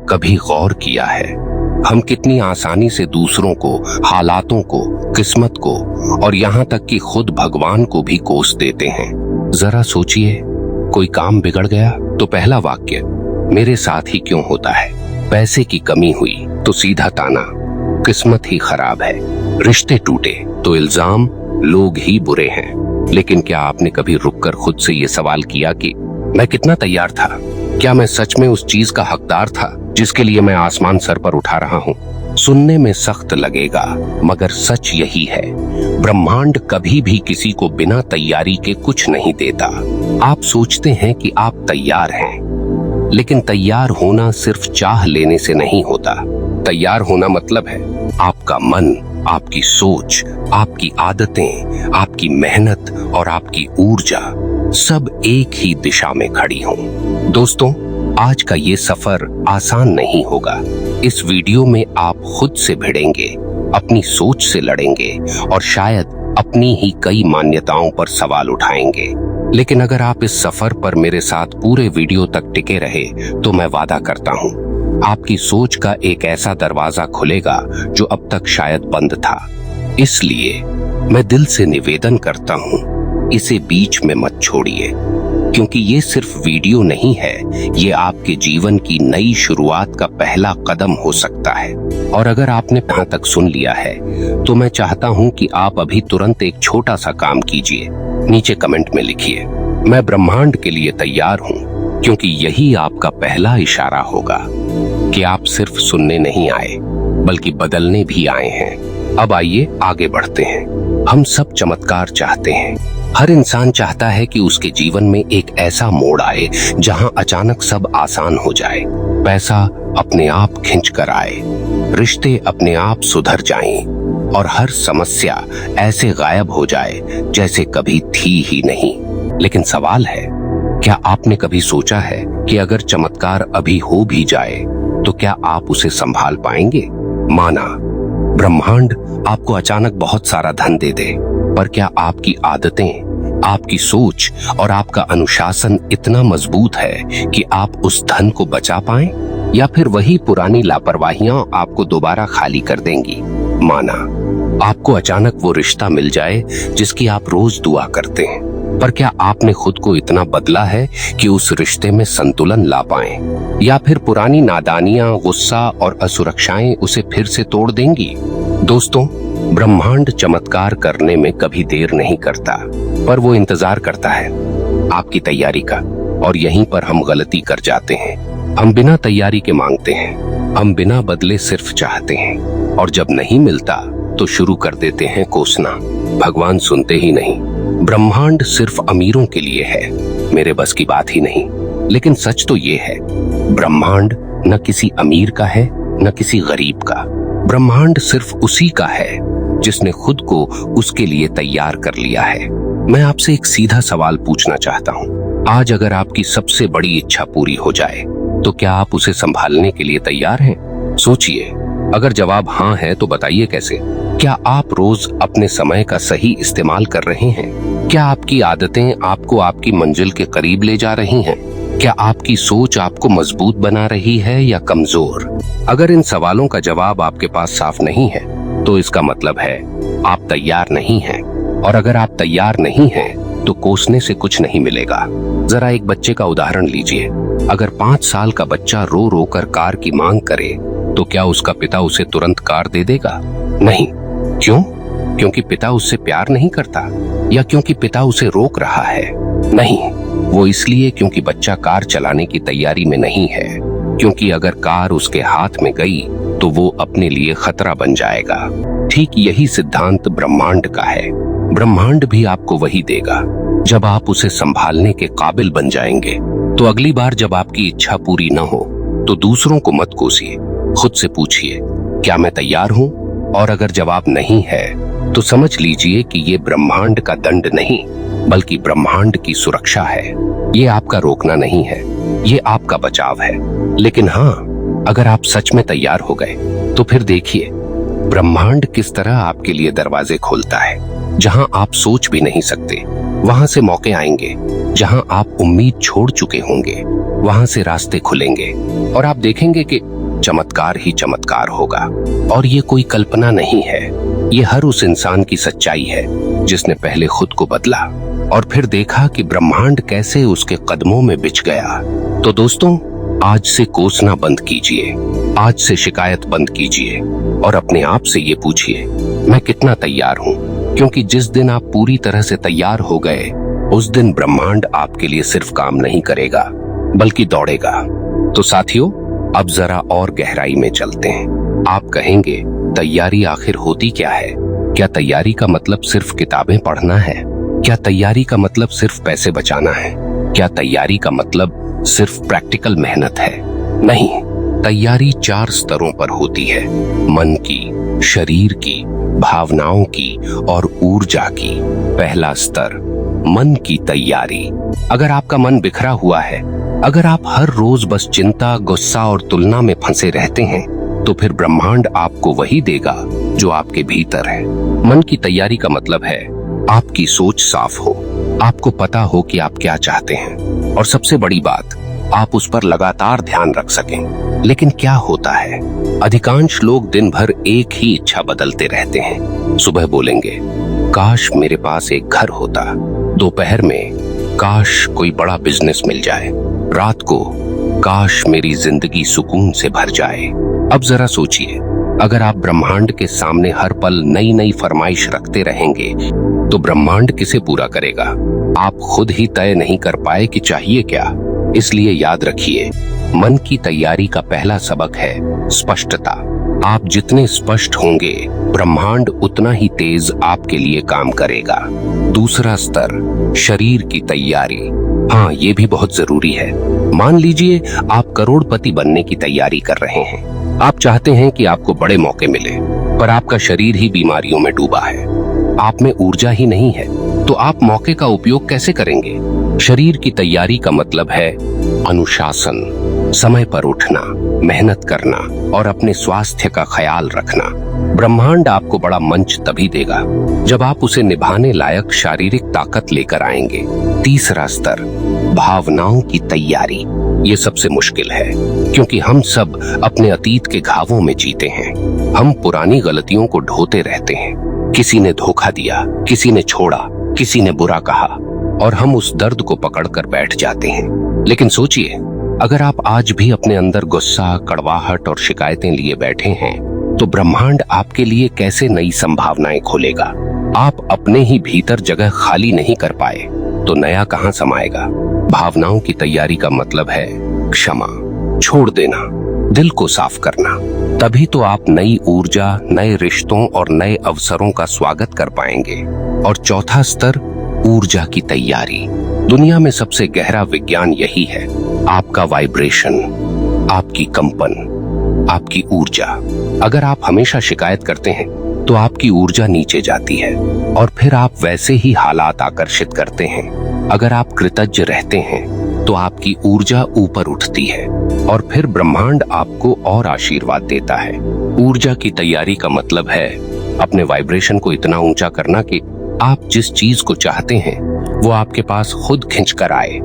कभी गौर किया है हम कितनी आसानी से दूसरों को, हालातों को, किस्मत को और यहाँ तक कि खुद भगवान को भी कोस देते हैं? जरा सोचिए, कोई काम बिगड़ गया तो पहला वाक्य मेरे साथ ही क्यों होता है, पैसे की कमी हुई तो सीधा ताना किस्मत ही खराब है, रिश्ते टूटे तो इल्जाम लोग ही बुरे हैं। लेकिन क्या आपने कभी रुककर खुद से ये सवाल किया कि मैं कितना तैयार था? क्या मैं सच में उस चीज का हकदार था जिसके लिए मैं आसमान सर पर उठा रहा हूँ? सुनने में सख्त लगेगा, मगर सच यही है, ब्रह्मांड कभी भी किसी को बिना तैयारी के कुछ नहीं देता। आप सोचते हैं कि आप तैयार हैं, लेकिन तैयार होना सिर्फ चाह लेने से नहीं होता। तैयार होना मतलब है आपका मन, आपकी सोच, आपकी आदतें, आपकी मेहनत और आपकी ऊर्जा सब एक ही दिशा में खड़ी हों। दोस्तों, आज का ये सफर आसान नहीं होगा। इस वीडियो में आप खुद से भिड़ेंगे, अपनी सोच से लड़ेंगे और शायद अपनी ही कई मान्यताओं पर सवाल उठाएंगे। लेकिन अगर आप इस सफर पर मेरे साथ पूरे वीडियो तक टिके रहे तो मैं वादा करता हूँ, आपकी सोच का एक ऐसा दरवाजा खुलेगा जो अब तक शायद बंद था। इसलिए मैं दिल से निवेदन करता हूँ, इसे बीच में मत छोड़िए, क्योंकि ये सिर्फ वीडियो नहीं है, ये आपके जीवन की नई शुरुआत का पहला कदम हो सकता है। और अगर आपने यहाँ तक सुन लिया है तो मैं चाहता हूँ कि आप अभी तुरंत एक छोटा सा काम कीजिए। नीचे कमेंट में लिखिए, मैं ब्रह्मांड के लिए तैयार हूँ, क्योंकि यही आपका पहला इशारा होगा कि आप सिर्फ सुनने नहीं आए बल्कि बदलने भी आए हैं। अब आइए आगे बढ़ते हैं। हम सब चमत्कार चाहते हैं। हर इंसान चाहता है कि उसके जीवन में एक ऐसा मोड़ आए जहां अचानक सब आसान हो जाए, पैसा अपने आप खिंच कर आए, रिश्ते अपने आप सुधर जाएं और हर समस्या ऐसे गायब हो जाए जैसे कभी थी ही नहीं। लेकिन सवाल है, क्या आपने कभी सोचा है कि अगर चमत्कार अभी हो भी जाए तो क्या आप उसे संभाल पाएंगे? माना ब्रह्मांड आपको अचानक बहुत सारा धन दे दे, पर क्या आपकी आदतें, आपकी सोच और आपका अनुशासन इतना मजबूत है कि आप उस धन को बचा पाएं? या फिर वही पुरानी लापरवाहियां आपको दोबारा खाली कर देंगी? माना आपको अचानक वो रिश्ता मिल जाए जिसकी आप रोज दुआ करते हैं, पर क्या आपने खुद को इतना बदला है कि उस रिश्ते में संतुलन ला पाएं? या फिर पुरानी नादानियां, गुस्सा और असुरक्षाएं उसे फिर से तोड़ देंगी? दोस्तों, ब्रह्मांड चमत्कार करने में कभी देर नहीं करता, पर वो इंतजार करता है आपकी तैयारी का। और यहीं पर हम गलती कर जाते हैं। हम बिना तैयारी के मांगते हैं, हम बिना बदले सिर्फ चाहते हैं, और जब नहीं मिलता तो शुरू कर देते हैं कोसना। भगवान सुनते ही नहीं। ब्रह्मांड सिर्फ अमीरों के लिए है, मेरे बस की बात ही नहीं। लेकिन सच तो ये है, ब्रह्मांड न किसी अमीर का है न किसी गरीब का। ब्रह्मांड सिर्फ उसी का है जिसने खुद को उसके लिए तैयार कर लिया है। मैं आपसे एक सीधा सवाल पूछना चाहता हूँ, आज अगर आपकी सबसे बड़ी इच्छा पूरी हो जाए तो क्या आप उसे संभालने के लिए तैयार हैं? सोचिए, अगर जवाब हाँ है तो बताइए कैसे? क्या आप रोज अपने समय का सही इस्तेमाल कर रहे हैं? क्या आपकी आदतें आपको आपकी मंजिल के करीब ले जा रही हैं? क्या आपकी सोच आपको मजबूत बना रही है या कमजोर? अगर इन सवालों का जवाब आपके पास साफ नहीं है तो इसका मतलब है आप तैयार नहीं हैं। और अगर आप तैयार नहीं हैं तो कोसने से कुछ नहीं मिलेगा। जरा एक बच्चे का उदाहरण लीजिए। अगर 5 साल का बच्चा रो रो कर कार की मांग करे तो क्या उसका पिता उसे तुरंत कार दे देगा? नहीं। क्यों? क्योंकि पिता उससे प्यार नहीं करता, या क्योंकि पिता उसे रोक रहा है? नहीं, वो इसलिए क्योंकि बच्चा कार चलाने की तैयारी में नहीं है, क्योंकि अगर कार उसके हाथ में गई तो वो अपने लिए खतरा बन जाएगा। ठीक यही सिद्धांत ब्रह्मांड का है। ब्रह्मांड भी आपको वही देगा जब आप उसे संभालने के काबिल बन जाएंगे। तो अगली बार जब आपकी इच्छा पूरी न हो तो दूसरों को मत कोसिए, खुद से पूछिए, क्या मैं तैयार हूँ? और अगर जवाब नहीं है तो समझ लीजिए कि ये ब्रह्मांड का दंड नहीं बल्कि ब्रह्मांड की सुरक्षा है। ये आपका रोकना नहीं है, ये आपका बचाव है। लेकिन हाँ, अगर आप सच में तैयार हो गए तो फिर देखिए ब्रह्मांड किस तरह आपके लिए दरवाजे खोलता है जहां आप सोच भी नहीं सकते। वहां से मौके आएंगे, जहां आप उम्मीद छोड़ चुके होंगे वहां से रास्ते खुलेंगे और आप देखेंगे कि चमत्कार ही चमत्कार होगा। और ये कोई कल्पना नहीं है, ये हर उस इंसान की सच्चाई है जिसने पहले खुद को बदला और फिर देखा कि ब्रह्मांड कैसे उसके कदमों में बिछ गया। तो दोस्तों, आज से कोसना बंद कीजिए, आज से शिकायत बंद कीजिए और अपने आप से ये पूछिए, मैं कितना तैयार हूँ? क्योंकि जिस दिन आप पूरी तरह से तैयार हो गए, उस दिन ब्रह्मांड आपके लिए सिर्फ काम नहीं करेगा बल्कि दौड़ेगा। तो साथियों, अब जरा और गहराई में चलते हैं। आप कहेंगे, तैयारी आखिर होती क्या है? क्या तैयारी का मतलब सिर्फ किताबें पढ़ना है? क्या तैयारी का मतलब सिर्फ पैसे बचाना है? क्या तैयारी का मतलब सिर्फ प्रैक्टिकल मेहनत है? नहीं, तैयारी 4 स्तरों पर होती है, मन की, शरीर की, भावनाओं की और ऊर्जा की। पहला स्तर, मन की तैयारी। अगर आपका मन बिखरा हुआ है, अगर आप हर रोज बस चिंता, गुस्सा और तुलना में फंसे रहते हैं, तो फिर ब्रह्मांड आपको वही देगा जो आपके भीतर है। मन की तैयारी का मतलब है आपकी सोच साफ हो, आपको पता हो कि आप क्या चाहते हैं और सबसे बड़ी बात, आप उस पर लगातार ध्यान रख सकें। लेकिन क्या होता है, अधिकांश लोग दिन भर एक ही इच्छा बदलते रहते हैं। सुबह बोलेंगे, काश मेरे पास एक घर होता। दोपहर में, काश कोई बड़ा बिजनेस मिल जाए। रात को, काश मेरी जिंदगी सुकून से भर जाए। अब जरा सोचिए, अगर आप ब्रह्मांड के सामने हर पल नई नई फरमाइश रखते रहेंगे, तो ब्रह्मांड किसे पूरा करेगा? आप खुद ही तय नहीं कर पाए कि चाहिए क्या। इसलिए याद रखिए, मन की तैयारी का पहला सबक है स्पष्टता। आप जितने स्पष्ट होंगे, ब्रह्मांड उतना ही तेज आपके लिए काम करेगा। दूसरा स्तर, शरीर की तैयारी। हाँ, ये भी बहुत जरूरी है। मान लीजिए आप करोड़पति बनने की तैयारी कर रहे हैं। आप चाहते हैं कि आपको बड़े मौके मिले, पर आपका शरीर ही बीमारियों में डूबा है। आप में ऊर्जा ही नहीं है, तो आप मौके का उपयोग कैसे करेंगे? शरीर की तैयारी का मतलब है अनुशासन, समय पर उठना, मेहनत करना और अपने स्वास्थ्य का ख्याल रखना। ब्रह्मांड आपको बड़ा मंच तभी देगा जब आप उसे निभाने लायक शारीरिक ताकत लेकर आएंगे। तीसरा स्तर, भावनाओं की तैयारी। ये सबसे मुश्किल है, क्योंकि हम सब अपने अतीत के घावों में जीते हैं। हम पुरानी गलतियों को ढोते रहते हैं। किसी ने धोखा दिया, किसी ने छोड़ा, किसी ने बुरा कहा, और हम उस दर्द को पकड़कर बैठ जाते हैं। लेकिन सोचिए, अगर आप आज भी अपने अंदर गुस्सा, कड़वाहट और शिकायतें लिए बैठे हैं, तो ब्रह्मांड आपके लिए कैसे नई संभावनाएं खोलेगा? आप अपने ही भीतर जगह खाली नहीं कर पाए, तो नया कहां समाएगा? भावनाओं की तैयारी का मतलब है क्षमा, छोड़ देना, दिल को साफ करना। तभी तो आप नई ऊर्जा, नए रिश्तों और नए अवसरों का स्वागत कर पाएंगे। और चौथा स्तर, ऊर्जा की तैयारी। दुनिया में सबसे गहरा विज्ञान यही है, आपका वाइब्रेशन, आपकी कंपन, आपकी ऊर्जा। अगर आप हमेशा शिकायत करते हैं, तो आपकी ऊर्जा नीचे जाती है और फिर आप वैसे ही हालात आकर्षित करते हैं। अगर आप कृतज्ञ रहते हैं, तो आपकी ऊर्जा ऊपर उठती है और फिर ब्रह्मांड आपको और आशीर्वाद देता है। ऊर्जा की तैयारी का मतलब है अपने वाइब्रेशन को इतना ऊंचा करना कि आप जिस चीज को चाहते हैं, वो आपके पास खुद खिंच कर आए।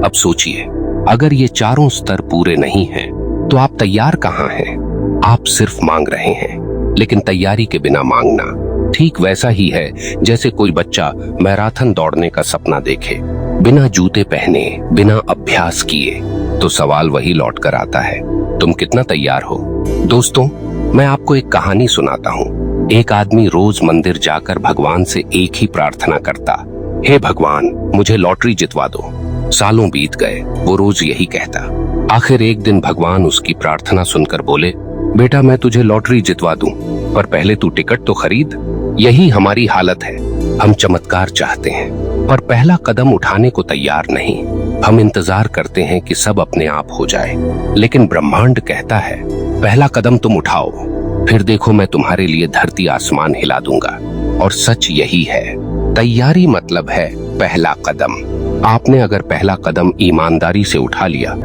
अब सोचिए, अगर ये चारों स्तर पूरे नहीं हैं, तो आप तैयार कहाँ हैं? आप सिर्फ मांग रहे हैं। लेकिन तैयारी के बिना मांगना ठीक वैसा ही है जैसे कोई बच्चा मैराथन दौड़ने का सपना देखे, बिना जूते पहने, बिना अभ्यास किए। तो सवाल वही लौट कर आता है, तुम कितना तैयार हो? दोस्तों, मैं आपको एक कहानी सुनाता हूँ। एक आदमी रोज मंदिर जाकर भगवान से एक ही प्रार्थना करता, हे भगवान, मुझे लॉटरी जितवा दो। सालों बीत गए, वो रोज यही कहता। आखिर एक दिन भगवान उसकी प्रार्थना सुनकर बोले, बेटा, मैं तुझे लॉटरी जितवा दूं, पर पहले तू टिकट तो खरीद। यही हमारी हालत है। हम चमत्कार चाहते हैं, पर पहला कदम उठाने को तैयार नहीं। हम इंतजार करते हैं कि सब अपने आप हो जाए, लेकिन ब्रह्मांड कहता है, पहला कदम तुम उठाओ, फिर देखो मैं तुम्हारे लिए धरती आसमान हिला दूंगा। और सच यही है, तैयारी मतलब है पहला कदम। आपने अगर पहला कदम ईमानदारी से उठा लिया,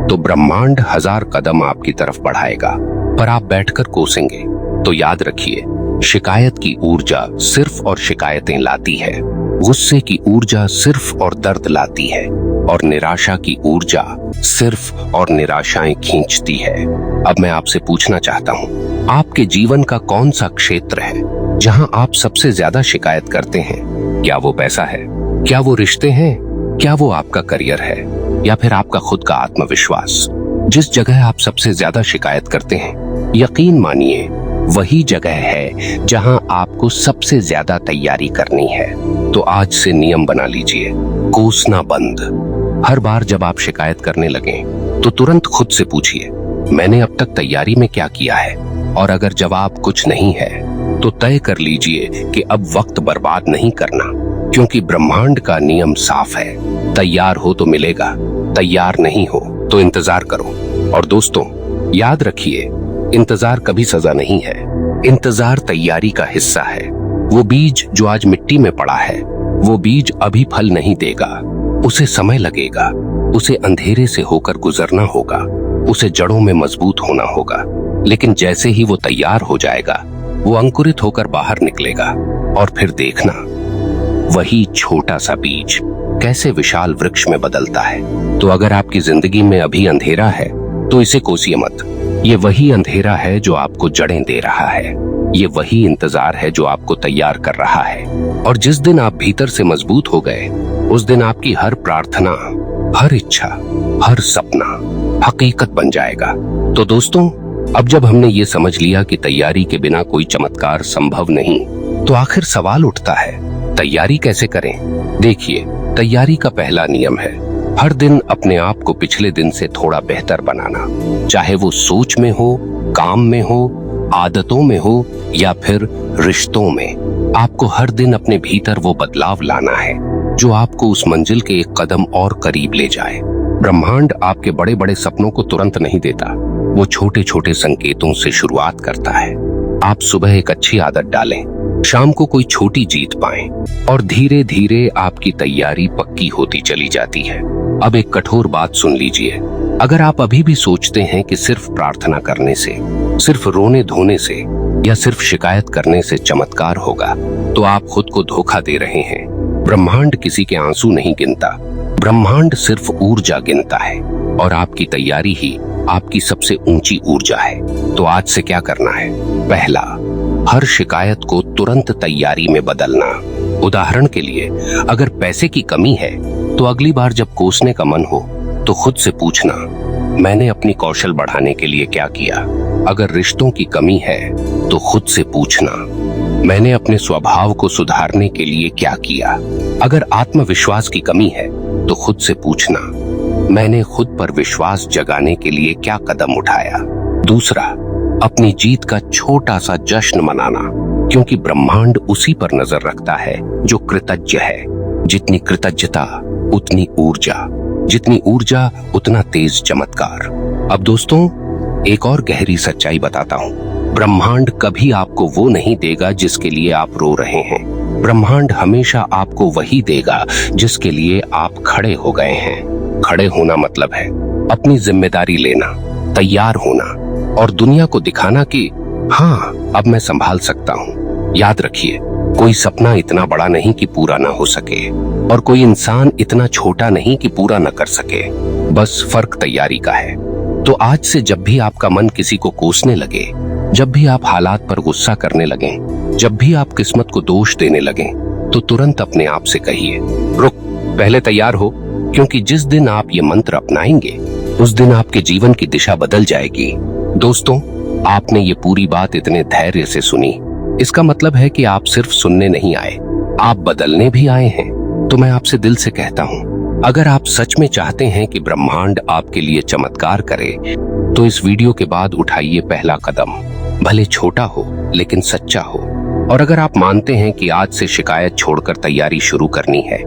तो ब्रह्मांड 1000 कदम आपकी तरफ बढ़ाएगा। पर आप बैठकर कोसेंगे, तो याद रखिए, शिकायत की ऊर्जा सिर्फ और शिकायतें लाती है। गुस्से की ऊर्जा सिर्फ और दर्द लाती है और निराशा की ऊर्जा सिर्फ और निराशाएं खींचती है। अब मैं आपसे पूछना चाहता हूँ, आपके जीवन का कौन सा क्षेत्र है जहाँ आप सबसे ज्यादा शिकायत करते हैं? क्या वो पैसा है? क्या वो रिश्ते हैं? क्या वो आपका करियर है? या फिर आपका खुद का आत्मविश्वास? जिस जगह आप सबसे ज्यादा शिकायत करते हैं, यकीन मानिए वही जगह है जहां आपको सबसे ज्यादा तैयारी करनी है। तो आज से नियम बना लीजिए, कोसना बंद। हर बार जब आप शिकायत करने लगें तो तुरंत खुद से पूछिए, मैंने अब तक तैयारी में क्या किया है? और अगर जवाब कुछ नहीं है तो तय कर लीजिए कि अब वक्त बर्बाद नहीं करना, क्योंकि ब्रह्मांड का नियम साफ है, तैयार हो तो मिलेगा, तैयार नहीं हो तो इंतजार करो। और दोस्तों, याद रखिए, इंतजार कभी सजा नहीं है, इंतजार तैयारी का हिस्सा है। वो बीज जो आज मिट्टी में पड़ा है, वो बीज अभी फल नहीं देगा, उसे समय लगेगा, उसे अंधेरे से होकर गुजरना होगा, उसे जड़ों में मजबूत होना होगा। लेकिन जैसे ही वो तैयार हो जाएगा, वो अंकुरित होकर बाहर निकलेगा और फिर देखना, वही छोटा सा बीज कैसे विशाल वृक्ष में बदलता है। तो अगर आपकी जिंदगी में अभी अंधेरा है तो इसे कोसिए मत। ये वही अंधेरा है जो आपको जड़ें दे रहा है, ये वही इंतजार है जो आपको तैयार कर रहा है। और जिस दिन आप भीतर से मजबूत हो गए, उस दिन आपकी हर प्रार्थना, हर इच्छा, हर सपना हकीकत बन जाएगा। तो दोस्तों, अब जब हमने ये समझ लिया कि तैयारी के बिना कोई चमत्कार संभव नहीं, तो आखिर सवाल उठता है, तैयारी कैसे करें? देखिए, तैयारी का पहला नियम है, हर दिन अपने आप को पिछले दिन से थोड़ा बेहतर बनाना। चाहे वो सोच में हो, काम में हो, आदतों में हो या फिर रिश्तों में, आपको हर दिन अपने भीतर वो बदलाव लाना है जो आपको उस मंजिल के एक कदम और करीब ले जाए। ब्रह्मांड आपके बड़े बड़े सपनों को तुरंत नहीं देता, वो छोटे छोटे संकेतों से शुरुआत करता है। आप सुबह एक अच्छी आदत डालें, शाम को कोई छोटी जीत पाएं और धीरे धीरे आपकी तैयारी पक्की होती चली जाती है। अब एक कठोर बात सुन लीजिए, अगर आप अभी भी सोचते हैं कि सिर्फ प्रार्थना करने से, सिर्फ रोने धोने से या सिर्फ शिकायत करने से चमत्कार होगा, तो आप खुद को धोखा दे रहे हैं। ब्रह्मांड किसी के आंसू नहीं गिनता, ब्रह्मांड सिर्फ ऊर्जा गिनता है और आपकी तैयारी ही आपकी सबसे ऊंची ऊर्जा है। तो आज से क्या करना है? पहला, हर शिकायत को तुरंत तैयारी में बदलना। उदाहरण के लिए, अगर पैसे की कमी है तो अगली बार जब कोसने का मन हो तो खुद से पूछना, मैंने अपनी कौशल बढ़ाने के लिए क्या किया? अगर रिश्तों की कमी है तो खुद से पूछना, मैंने अपने स्वभाव को सुधारने के लिए क्या किया? अगर आत्मविश्वास की कमी है तो खुद से पूछना, मैंने खुद पर विश्वास जगाने के लिए क्या कदम उठाया? दूसरा, अपनी जीत का छोटा सा जश्न मनाना, क्योंकि ब्रह्मांड उसी पर नजर रखता है जो कृतज्ञ है। जितनी कृतज्ञता उतनी ऊर्जा, जितनी ऊर्जा उतना तेज चमत्कार। अब दोस्तों, एक और गहरी सच्चाई बताता हूँ, ब्रह्मांड कभी आपको वो नहीं देगा जिसके लिए आप रो रहे हैं। ब्रह्मांड हमेशा आपको वही देगा जिसके लिए आप खड़े हो गए हैं। खड़े होना मतलब है अपनी जिम्मेदारी लेना, तैयार होना और दुनिया को दिखाना कि हाँ, अब मैं संभाल सकता हूँ। याद रखिए, कोई सपना इतना बड़ा नहीं कि पूरा ना हो सके और कोई इंसान इतना छोटा नहीं कि पूरा न कर सके। बस फर्क तैयारी का है। तो आज से जब भी आपका मन किसी को कोसने लगे, जब भी आप हालात पर गुस्सा करने लगें, जब भी आप किस्मत को दोष देने लगें, तो तुरंत अपने आप से कहिए, रुक, पहले तैयार हो, क्योंकि जिस दिन आप ये मंत्र अपनाएंगे उस दिन आपके जीवन की दिशा बदल जाएगी। दोस्तों, आपने ये पूरी बात इतने धैर्य से सुनी, इसका मतलब है कि आप सिर्फ सुनने नहीं आए, आप बदलने भी आए हैं। तो मैं आपसे दिल से कहता हूँ, अगर आप सच में चाहते हैं कि ब्रह्मांड आपके लिए चमत्कार करे, तो इस वीडियो के बाद उठाइए पहला कदम, भले छोटा हो लेकिन सच्चा हो। और अगर आप मानते हैं कि आज से शिकायत छोड़कर तैयारी शुरू करनी है,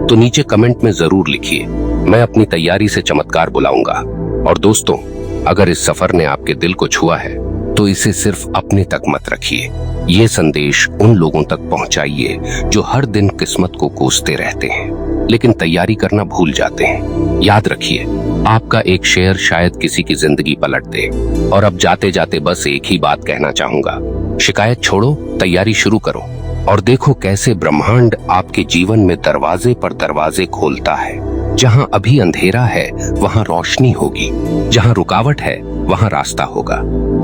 तो नीचे कमेंट में जरूर लिखिए, मैं अपनी तैयारी से चमत्कार बुलाऊंगा। और दोस्तों, अगर इस सफर ने आपके दिल को छुआ है तो इसे सिर्फ अपने तक मत रखिए, ये संदेश उन लोगों तक पहुंचाइए जो हर दिन किस्मत को कोसते रहते हैं लेकिन तैयारी करना भूल जाते हैं। याद रखिए, आपका एक शेयर शायद किसी की जिंदगी पलट दे। और अब जाते जाते बस एक ही बात कहना चाहूंगा, शिकायत छोड़ो, तैयारी शुरू करो। और देखो कैसे ब्रह्मांड आपके जीवन में दरवाजे पर दरवाजे खोलता है। जहां अभी अंधेरा है वहां रोशनी होगी, जहां रुकावट है वहां रास्ता होगा,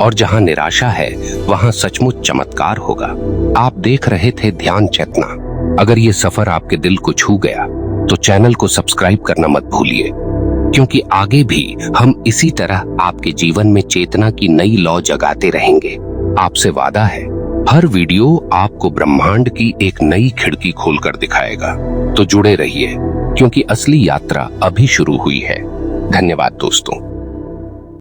और जहां निराशा है वहां सचमुच चमत्कार होगा। आप देख रहे थे ध्यान चेतना। अगर ये सफर आपके दिल को छू गया तो चैनल को सब्सक्राइब करना मत भूलिए, क्योंकि आगे भी हम इसी तरह आपके जीवन में चेतना की नई लौ जगाते रहेंगे। आपसे वादा है, हर वीडियो आपको ब्रह्मांड की एक नई खिड़की खोलकर दिखाएगा। तो जुड़े रहिए, क्योंकि असली यात्रा अभी शुरू हुई है। धन्यवाद दोस्तों।